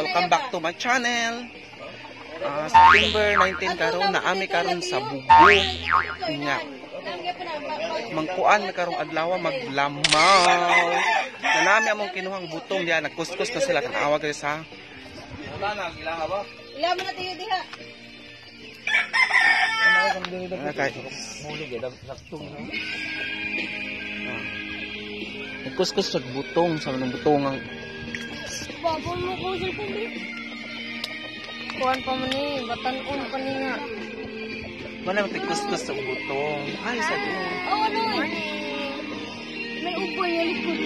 welcome back to my channel. September 19 karon naami karon sa Bugo nga. Mangkuan na karong adlaw maglamaw. Nanami among kinuhang butong diha nagkuskus na sila tanawa diri sa. Wala na gilaha ba? Ila mo na tiyo diha. Nagkuskus sa butong sa manong butong ang babon mo ko sa kundi. Kuan pa man ni, batan-on pa ni nga. Wala magkuskus sa butong. Ay, sa dito. Oh, ano eh. May upo yung likod.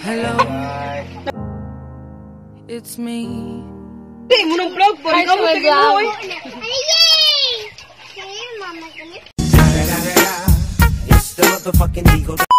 Hello, it's me. Hey, mo nang vlog pa rin ka mo tigil. It's the motherfucking Eagle.